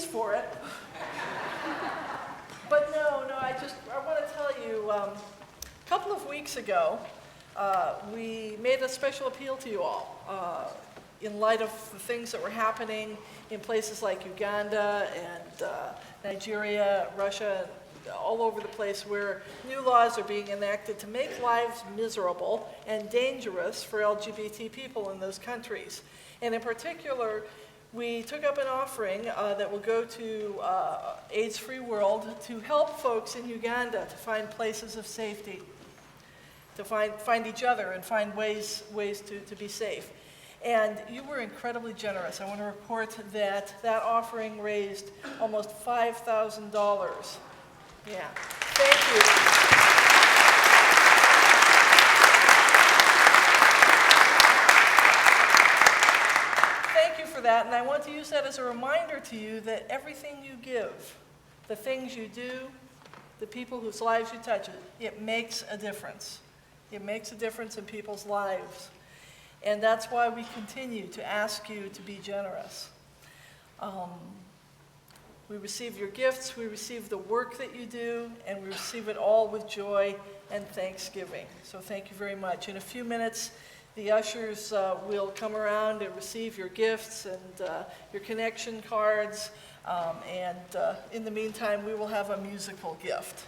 use for it. But no, I want to tell you, a couple of weeks ago, we made a special appeal to you all in light of the things that were happening in places like Uganda and Nigeria, Russia, all over the place, where new laws are being enacted to make lives miserable and dangerous for LGBT people in those countries. And in particular, we took up an offering that will go to AIDS-Free World to help folks in Uganda to find places of safety, to find each other and find ways to be safe. And you were incredibly generous. I want to report that offering raised almost $5,000. Yeah, thank you. Thank you for that, and I want to use that as a reminder to you that everything you give, the things you do, the people whose lives you touch, it makes a difference. It makes a difference in people's lives. And that's why we continue to ask you to be generous. We receive your gifts, we receive the work that you do, and we receive it all with joy and thanksgiving. So thank you very much. In a few minutes, the ushers will come around and receive your gifts and your connection cards. And in the meantime, we will have a musical gift.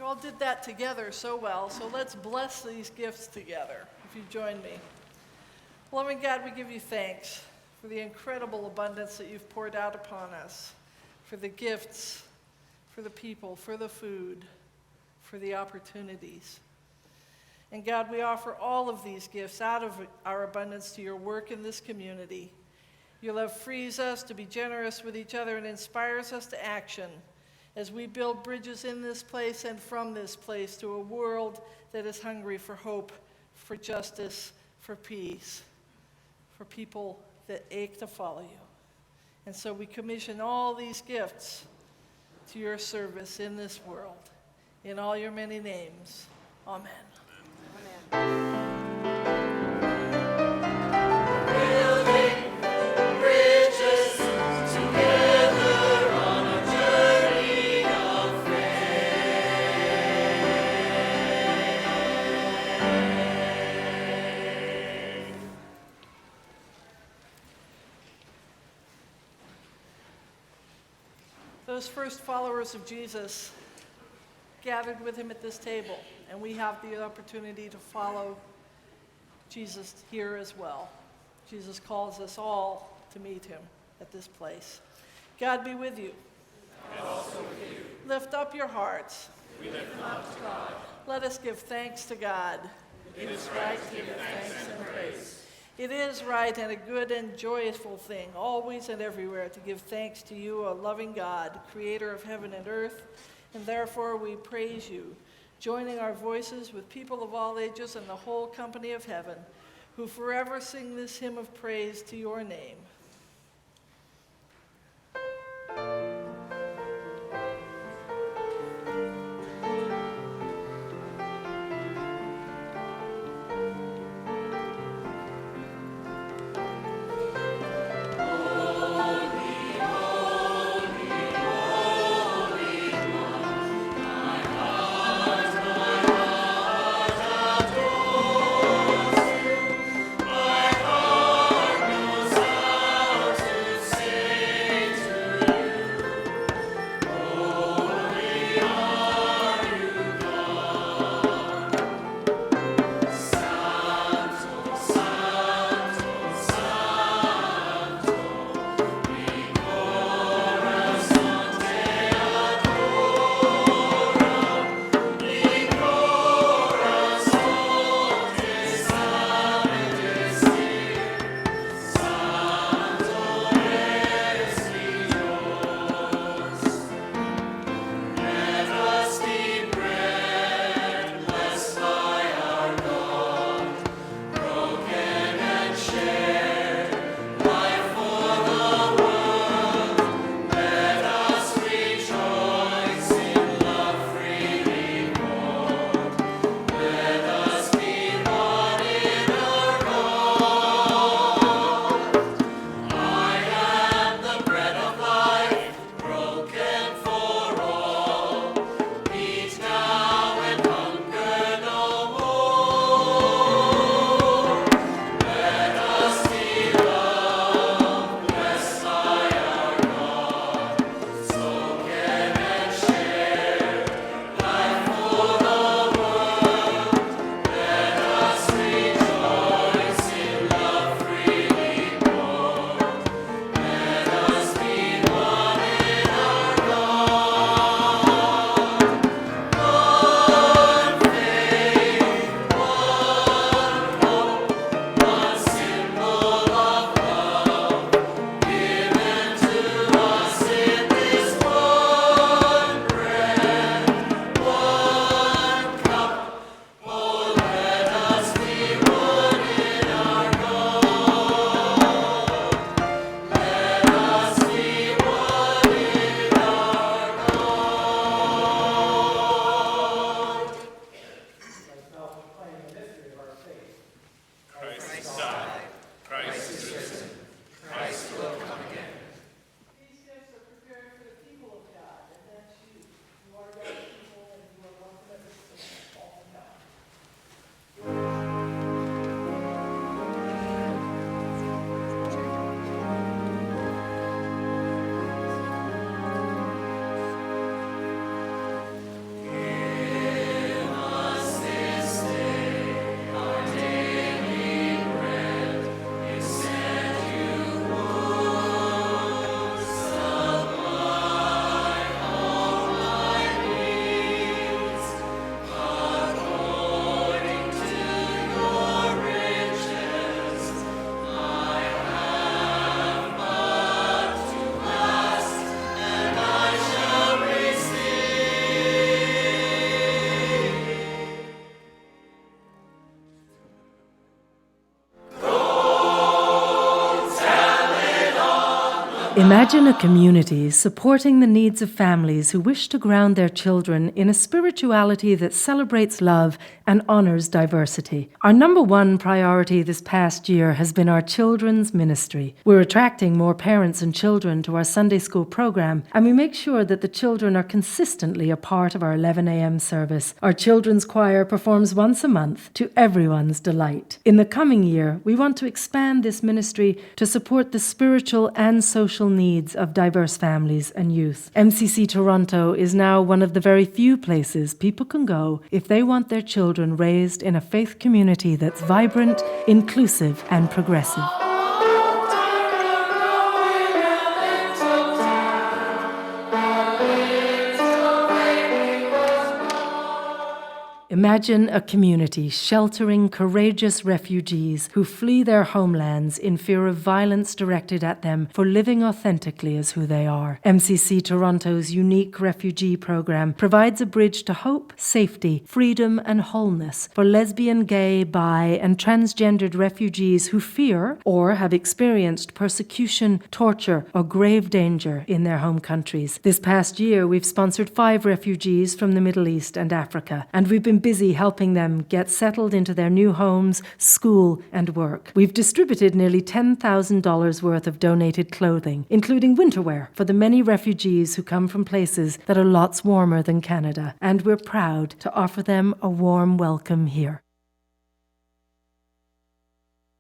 all did that together so well, so let's bless these gifts together, if you join me. Loving God, we give you thanks for the incredible abundance that you've poured out upon us, for the gifts, for the people, for the food, for the opportunities. And God, we offer all of these gifts out of our abundance to your work in this community. Your love frees us to be generous with each other and inspires us to action as we build bridges in this place and from this place to a world that is hungry for hope, for justice, for peace, for people that ache to follow you. And so we commission all these gifts to your service in this world. In all your many names, amen. Those first followers of Jesus gathered with him at this table, and we have the opportunity to follow Jesus here as well. Jesus calls us all to meet him at this place. God be with you. And also with you. Lift up your hearts. We lift them up to God. Let us give thanks to God. It is right to give thanks and praise. It is right and a good and joyful thing, always and everywhere, to give thanks to you, a loving God, creator of heaven and earth, and therefore we praise you, joining our voices with people of all ages and the whole company of heaven, who forever sing this hymn of praise to your name. My heart knows Imagine a community supporting the needs of families who wish to ground their children in a spirituality that celebrates love and honors diversity. Our number one priority this past year has been our children's ministry. We're attracting more parents and children to our Sunday school program, and we make sure that the children are consistently a part of our 11 a.m. service. Our children's choir performs once a month to everyone's delight. In the coming year, we want to expand this ministry to support the spiritual and social needs of diverse families and youth. MCC Toronto is now one of the very few places people can go if they want their children raised in a faith community that's vibrant, inclusive, and progressive. Imagine a community sheltering courageous refugees who flee their homelands in fear of violence directed at them for living authentically as who they are. MCC Toronto's unique refugee program provides a bridge to hope, safety, freedom, and wholeness for lesbian, gay, bi, and transgendered refugees who fear or have experienced persecution, torture, or grave danger in their home countries. This past year, we've sponsored 5 refugees from the Middle East and Africa, and we've been busy helping them get settled into their new homes, school, and work. We've distributed nearly $10,000 worth of donated clothing, including winter wear, for the many refugees who come from places that are lots warmer than Canada, and we're proud to offer them a warm welcome here.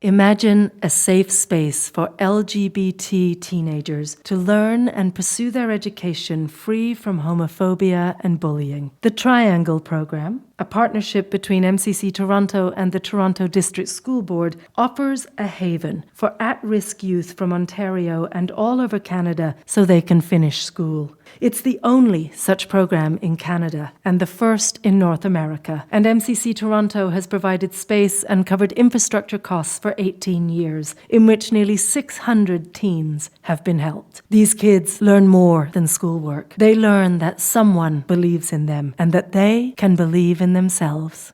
Imagine a safe space for LGBT teenagers to learn and pursue their education free from homophobia and bullying. The Triangle program, a partnership between MCC Toronto and the Toronto District School Board, offers a haven for at-risk youth from Ontario and all over Canada so they can finish school. It's the only such program in Canada and the first in North America, and MCC Toronto has provided space and covered infrastructure costs for 18 years, in which nearly 600 teens have been helped. These kids learn more than schoolwork. They learn that someone believes in them and that they can believe in themselves.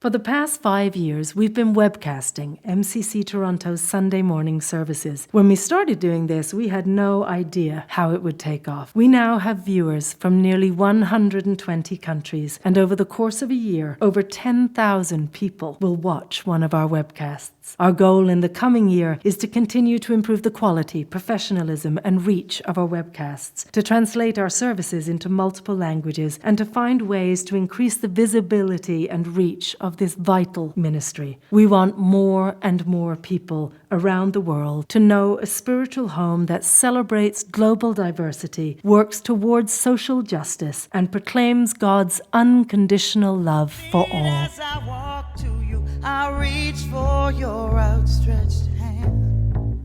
For the past 5 years, we've been webcasting MCC Toronto's Sunday morning services. When we started doing this, we had no idea how it would take off. We now have viewers from nearly 120 countries, and over the course of a year, over 10,000 people will watch one of our webcasts. Our goal in the coming year is to continue to improve the quality, professionalism, and reach of our webcasts, to translate our services into multiple languages, and to find ways to increase the visibility and reach of this vital ministry. We want more and more people around the world to know a spiritual home that celebrates global diversity, works towards social justice, and proclaims God's unconditional love for all. As I walk to you, I reach for your outstretched hand.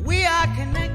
We are connected.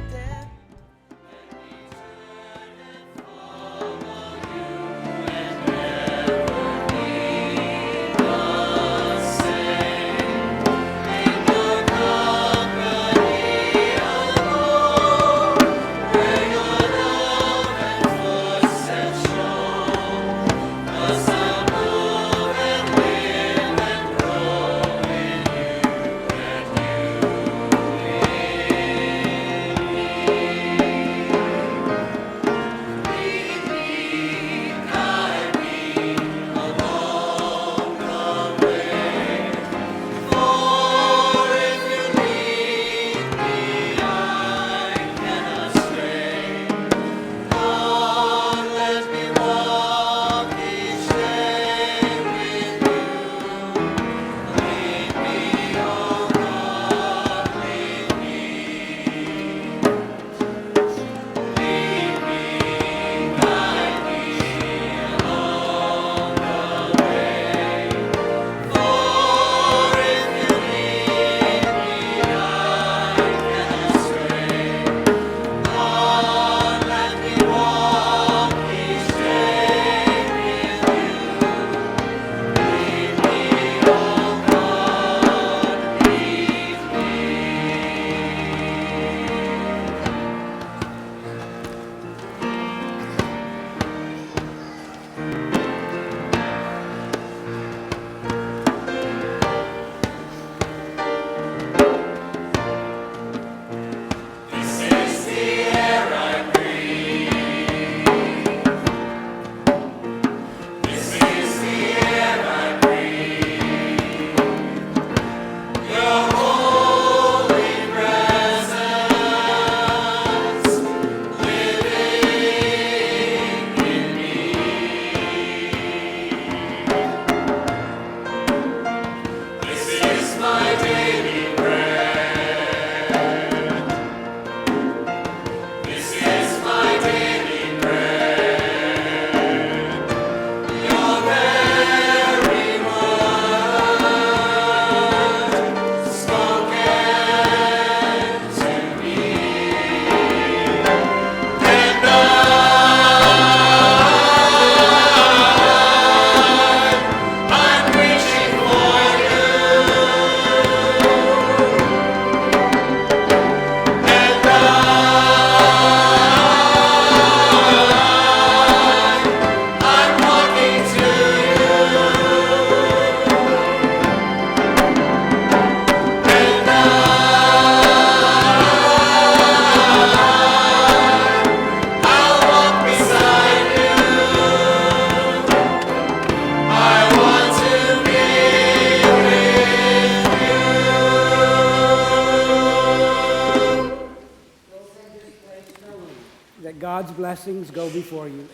that God's blessings go before you,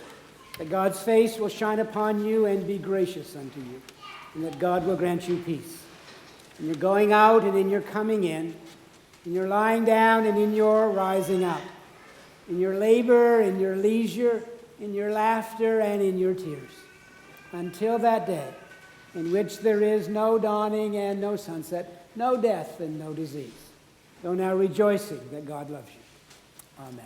that God's face will shine upon you and be gracious unto you, and that God will grant you peace. In your going out and in your coming in your lying down and in your rising up, in your labor, in your leisure, in your laughter, and in your tears, until that day in which there is no dawning and no sunset, no death and no disease. Go now rejoicing that God loves you. Amen.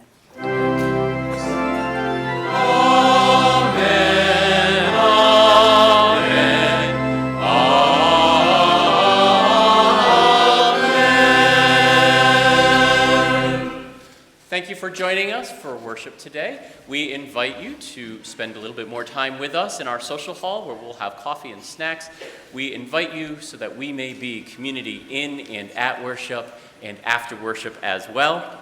Thank you for joining us for worship today. We invite you to spend a little bit more time with us in our social hall where we'll have coffee and snacks. We invite you so that we may be community in and at worship and after worship as well.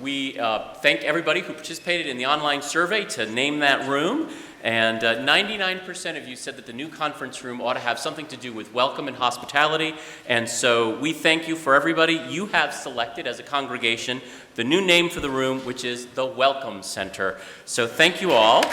We thank everybody who participated in the online survey to name that room. And 99% of you said that the new conference room ought to have something to do with welcome and hospitality. And so we thank you for everybody. You have selected as a congregation the new name for the room, which is the Welcome Center. So thank you all.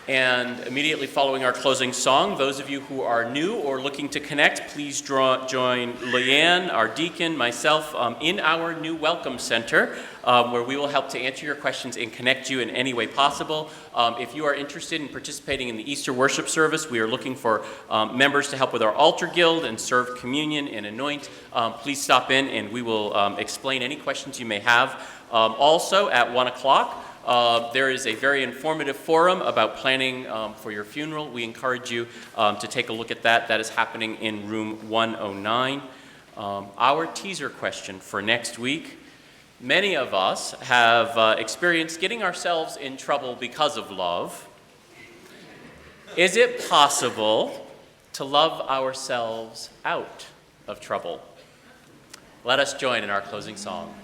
And immediately following our closing song, those of you who are new or looking to connect, please join Leanne, our deacon, myself, in our new Welcome Center, where we will help to answer your questions and connect you in any way possible. If you are interested in participating in the Easter worship service, we are looking for members to help with our altar guild and serve communion and anoint. Please stop in and we will explain any questions you may have. Also, at 1 o'clock, there is a very informative forum about planning for your funeral. We encourage you to take a look at that. That is happening in room 109. Our teaser question for next week. Many of us have experienced getting ourselves in trouble because of love. Is it possible to love ourselves out of trouble? Let us join in our closing song.